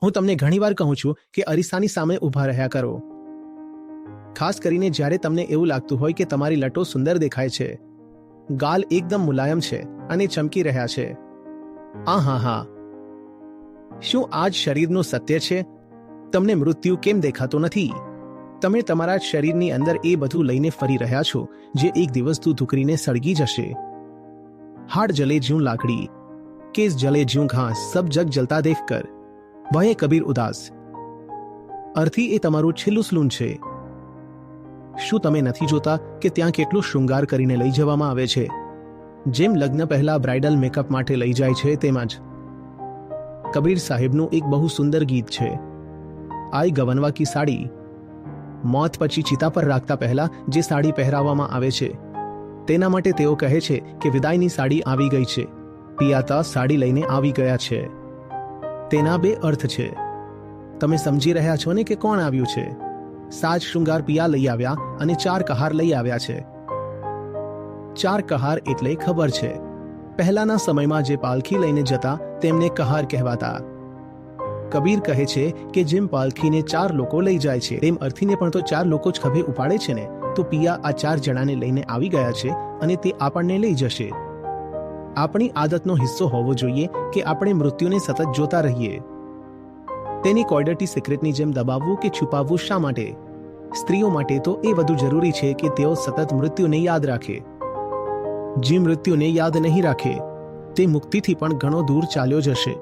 હું તમને ઘણીવાર કહું છું કે અરીસાની સામે ઊભા રહ્યા કરો, ખાસ કરીને જ્યારે તમને એવું લાગતું હોય કે તમારી લટો સુંદર દેખાય છે, ગાલ એકદમ મુલાયમ છે અને ચમકી રહ્યા છે. હા, શું આ જ શરીરનું સત્ય છે? તમને મૃત્યુ કેમ દેખાતો નથી? તમે તમારા શરીરની અંદર એ બધું લઈને ફરી રહ્યા છો જે એક દિવસ ધુકરીને સળગી જશે. હાડ જલે જ્યું લાકડી, કેસ જલે જ્યું ઘાસ, સબ જગ જલતા દેખ કર ભયે કબીર ઉદાસ. અર્થી એ તમારું છેલ્લું સલૂન છે. શું તમે નથી જોતા કે ત્યાં કેટલું શૃંગાર કરીને લઈ જવામાં આવે છે? જેમ લગ્ન પહેલા બ્રાઇડલ મેકઅપ માટે લઈ જાય છે તેમ જ. કબીર સાહેબનું એક બહુ સુંદર ગીત છે, આઈ ગવનવા કી સાડી. મોત પછી ચિતા પર રાખતા પહેલા જે સાડી પહેરાવવામાં આવે છે તેના માટે તેઓ કહે છે કે વિદાયની સાડી આવી ગઈ છે, પિયાતા સાડી લઈને આવી ગયા છે. તેના બે અર્થ છે. તમે સમજી રહ્યા છો ને કે કોણ આવ્યું છે? સાજ શૃંગાર પિયા લઈ આવ્યા અને 4 કહાર લઈ આવ્યા છે. 4 કહાર એટલે ખબર છે, પહેલાના સમયમાં જે પાલખી લઈને જતા તેમને કહાર કહેવાતા. કબીર કહે છે કે જેમ પાલખીને 4 લોકો લઈ જાય છે તેમ અર્થીને પણ તો 4 લોકો જ ખભે ઉપાડે છે ને, તો પિયા આ 4 જણાને લઈને આવી ગયા છે અને તે આપણને લઈ જશે. આપણી આદતનો હિસ્સો હોવો જોઈએ કે આપણે મૃત્યુને સતત જોતા રહીએ. તેની કોયડટી સિક્રેટની જેમ દબાવવું કે છુપાવવું શા માટે? સ્ત્રીઓ માટે તો એ વધુ જરૂરી છે કે તેઓ સતત મૃત્યુને યાદ રાખે. જે મૃત્યુને યાદ નહીં રાખે તે મુક્તિથી પણ ઘણો દૂર ચાલ્યો જશે.